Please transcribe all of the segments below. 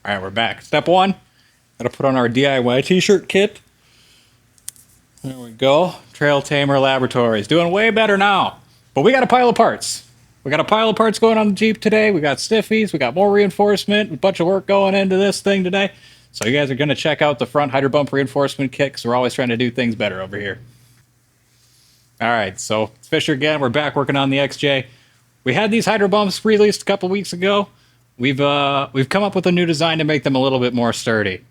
All right, we're back. Step one, gotta put on our DIY t-shirt kit. There we go. Trail Tamer Laboratories. Doing way better now. But we got a pile of parts. We got a pile of parts going on the Jeep today. We got stiffies. We got more reinforcement. A bunch of work going into this thing today. So you guys are going to check out the front hydro bump reinforcement kit because we're always trying to do things better over here. All right, so it's Fisher again. We're back working on the XJ. We had these hydro bumps released a couple weeks ago. We've come up with a new design to make them a little bit more sturdy.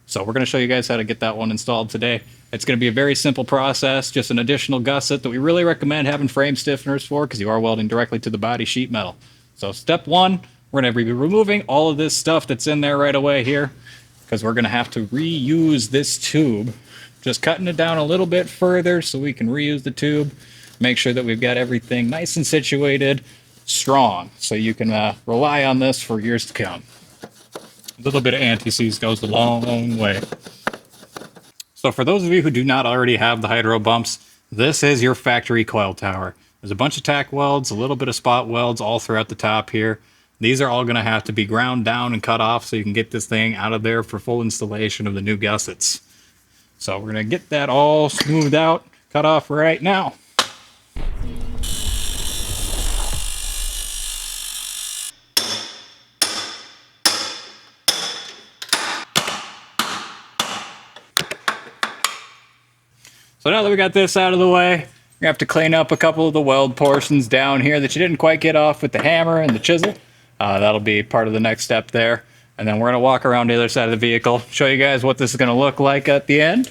So we're going to show you guys how to get that one installed today. It's going to be a very simple process, just an additional gusset that we really recommend having frame stiffeners for because you are welding directly to the body sheet metal. So step one, we're going to be removing all of this stuff that's in there right away here because we're going to have to reuse this tube. Just cutting it down a little bit further so we can reuse the tube. Make sure that we've got everything nice and situated, strong, so you can rely on this for years to come. A little bit of anti-seize goes a long way. So for those of you who do not already have the hydro bumps, this is your factory coil tower. There's a bunch of tack welds, a little bit of spot welds all throughout the top here. These are all going to have to be ground down and cut off so you can get this thing out of there for full installation of the new gussets. So we're going to get that all smoothed out, cut off right now. So now that we got this out of the way, you're going to have to clean up a couple of the weld portions down here that you didn't quite get off with the hammer and the chisel. That'll be part of the next step there. And then we're going to walk around the other side of the vehicle, show you guys what this is going to look like at the end.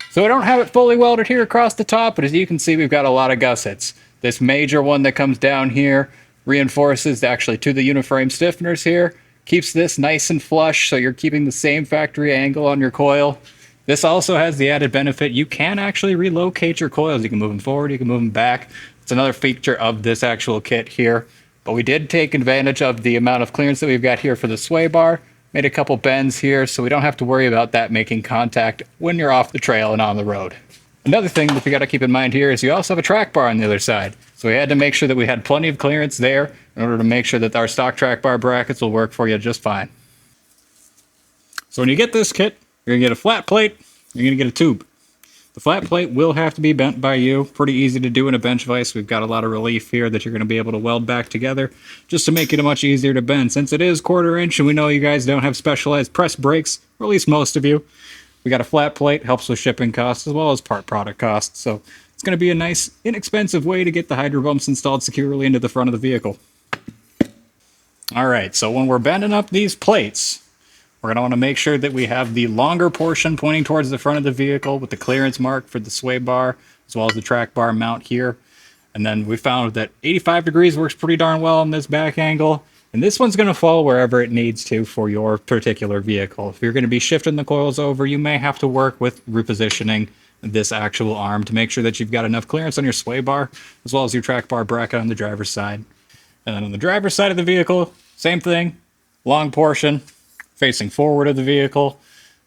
So we don't have it fully welded here across the top, but as you can see, we've got a lot of gussets. This major one that comes down here reinforces actually to the uniframe stiffeners here, keeps this nice and flush so you're keeping the same factory angle on your coil. This also has the added benefit you can actually relocate your coils. You can move them forward, you can move them back. It's another feature of this actual kit here. But we did take advantage of the amount of clearance that we've got here for the sway bar. Made a couple bends here so we don't have to worry about that making contact when you're off the trail and on the road. Another thing that we got to keep in mind here is you also have a track bar on the other side. So we had to make sure that we had plenty of clearance there in order to make sure that our stock track bar brackets will work for you just fine. So when you get this kit, you're going to get a flat plate, you're going to get a tube. The flat plate will have to be bent by you. Pretty easy to do in a bench vise. We've got a lot of relief here that you're going to be able to weld back together just to make it much easier to bend. Since it is 1/4 inch and we know you guys don't have specialized press brakes, or at least most of you, we got a flat plate, helps with shipping costs as well as part product costs. So it's going to be a nice, inexpensive way to get the hydro bumps installed securely into the front of the vehicle. All right, so when we're bending up these plates, we're going to want to make sure that we have the longer portion pointing towards the front of the vehicle with the clearance mark for the sway bar, as well as the track bar mount here. And then we found that 85 degrees works pretty darn well on this back angle. And this one's going to fall wherever it needs to for your particular vehicle. If you're going to be shifting the coils over, you may have to work with repositioning this actual arm to make sure that you've got enough clearance on your sway bar, as well as your track bar bracket on the driver's side. And then on the driver's side of the vehicle, same thing, long portion, facing forward of the vehicle.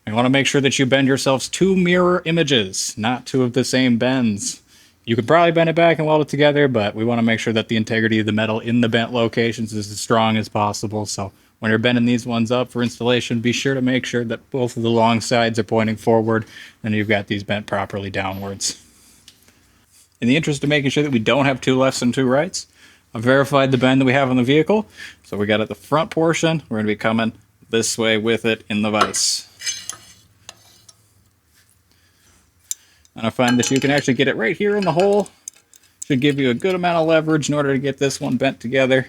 You want to make sure that you bend yourselves 2 mirror images, not 2 of the same bends. You could probably bend it back and weld it together, but we want to make sure that the integrity of the metal in the bent locations is as strong as possible. So when you're bending these ones up for installation, be sure to make sure that both of the long sides are pointing forward and you've got these bent properly downwards. In the interest of making sure that we don't have 2 lefts and 2 rights, I've verified the bend that we have on the vehicle. So we got at the front portion, we're going to be coming this way with it in the vise. And I find that you can actually get it right here in the hole. Should give you a good amount of leverage in order to get this one bent together.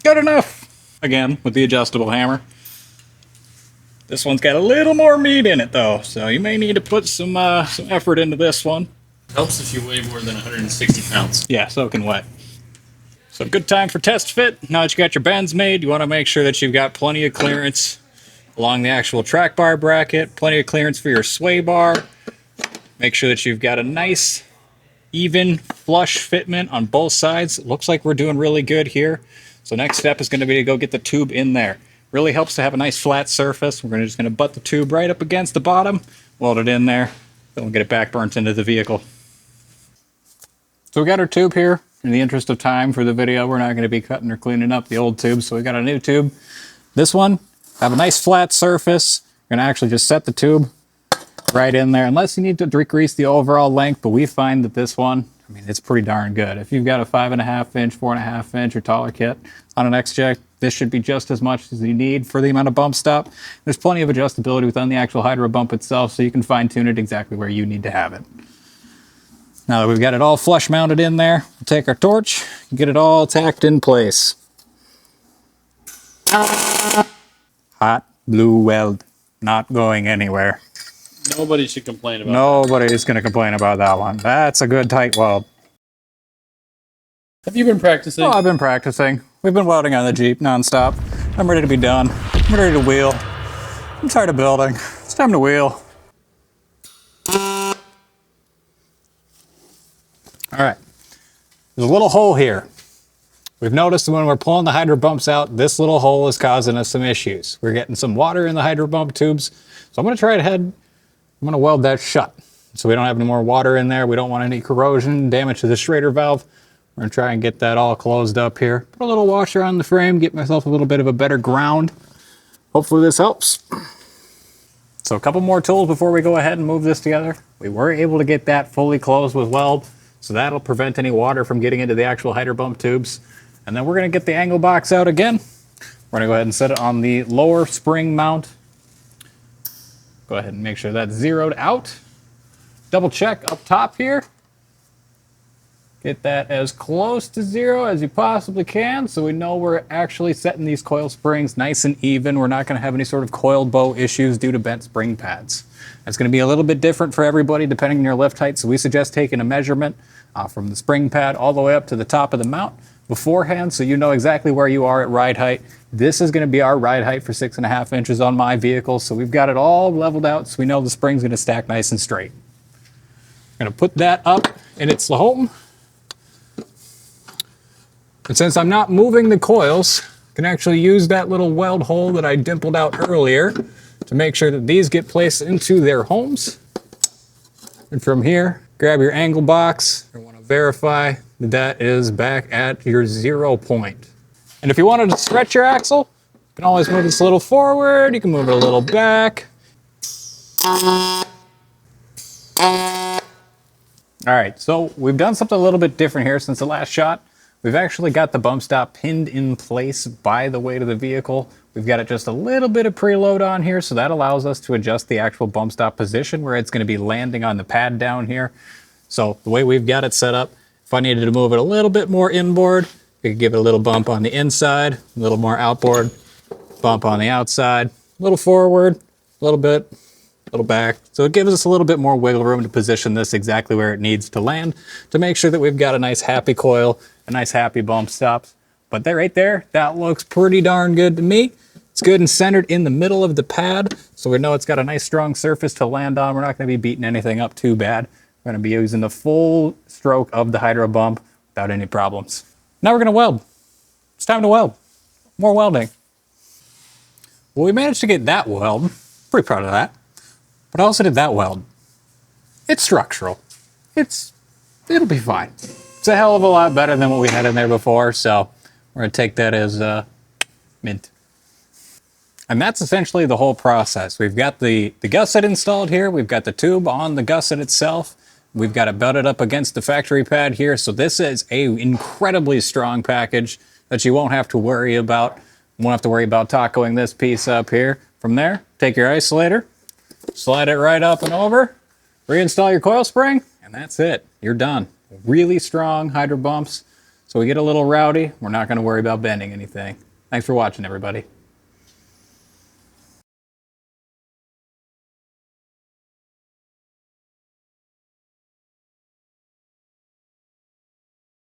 Good enough! Again, with the adjustable hammer. This one's got a little more meat in it though, so you may need to put some effort into this one. Helps if you weigh more than 160 pounds. Yeah, soaking wet. So good time for test fit. Now that you got your bends made, you want to make sure that you've got plenty of clearance along the actual track bar bracket, plenty of clearance for your sway bar. Make sure that you've got a nice, even, flush fitment on both sides. It looks like we're doing really good here. So next step is going to be to go get the tube in there. Really helps to have a nice flat surface. We're just going to butt the tube right up against the bottom, Weld it in there. Then we'll get it back burnt into the vehicle. So we got our tube here. In the interest of time for the video, we're not going to be cutting or cleaning up the old tube, so we got a new tube. This one, have a nice flat surface. You're going to actually just set the tube right in there, unless you need to decrease the overall length, but we find that this one, I mean, it's pretty darn good. If you've got a 5.5 inch, 4.5 inch or taller kit on an X-Jack, this should be just as much as you need for the amount of bump stop. There's plenty of adjustability within the actual hydro bump itself, so you can fine tune it exactly where you need to have it. Now that we've got it all flush mounted in there, we'll take our torch and get it all tacked in place. Hot blue weld, not going anywhere. Nobody should complain about Nobody is going to complain about that one. That's a good tight weld. that. Have you been practicing? Oh, I've been practicing. We've been welding on the Jeep nonstop. I'm ready to be done. I'm ready to wheel. I'm tired of building. It's time to wheel. All right, there's a little hole here. We've noticed that when we're pulling the hydro bumps out, this little hole is causing us some issues. We're getting some water in the hydro bump tubes. So I'm gonna try ahead, I'm gonna weld that shut. So we don't have any more water in there. We don't want any corrosion, damage to the Schrader valve. We're gonna try and get that all closed up here. Put a little washer on the frame, get myself a little bit of a better ground. Hopefully this helps. So a couple more tools before we go ahead and move this together. We were able to get that fully closed with weld. So that'll prevent any water from getting into the actual hydro bump tubes. And then we're going to get the angle box out again. We're going to go ahead and set it on the lower spring mount. Go ahead and make sure that's zeroed out. Double check up top here. Get that as close to zero as you possibly can so we know we're actually setting these coil springs nice and even. We're not going to have any sort of coiled bow issues due to bent spring pads. That's going to be a little bit different for everybody depending on your lift height, so we suggest taking a measurement from the spring pad all the way up to the top of the mount beforehand so you know exactly where you are at ride height. This is going to be our ride height for 6.5 inches on my vehicle, so we've got it all leveled out so we know the spring's going to stack nice and straight. I'm going to put that up in its home. And since I'm not moving the coils, I can actually use that little weld hole that I dimpled out earlier to make sure that these get placed into their homes. And from here, grab your angle box. I want to verify that that is back at your 0 point. And if you wanted to stretch your axle, you can always move this a little forward. You can move it a little back. All right, so we've done something a little bit different here since the last shot. We've actually got the bump stop pinned in place by the weight of the vehicle. We've got it just a little bit of preload on here, so that allows us to adjust the actual bump stop position where it's going to be landing on the pad down here. So the way we've got it set up, if I needed to move it a little bit more inboard, we could give it a little bump on the inside, a little more outboard, bump on the outside, a little forward, a little bit, a little back. So it gives us a little bit more wiggle room to position this exactly where it needs to land to make sure that we've got a nice happy coil, a nice happy bump stops. But there, right there, that looks pretty darn good to me. It's good and centered in the middle of the pad, so we know it's got a nice strong surface to land on. We're not going to be beating anything up too bad. We're going to be using the full stroke of the hydro bump without any problems. Now we're going to weld. It's time to weld. More welding. Well, we managed to get that weld. Pretty proud of that. But I also did that weld. It's structural. It'll be fine. It's a hell of a lot better than what we had in there before, so we're going to take that as mint. And that's essentially the whole process. We've got the gusset installed here. We've got the tube on the gusset itself. We've got it belted up against the factory pad here. So this is a incredibly strong package that you won't have to worry about. You won't have to worry about tacoing this piece up here. From there, take your isolator, slide it right up and over, reinstall your coil spring, and that's it. You're done. Really strong hydro bumps. So we get a little rowdy, we're not going to worry about bending anything. Thanks for watching, everybody.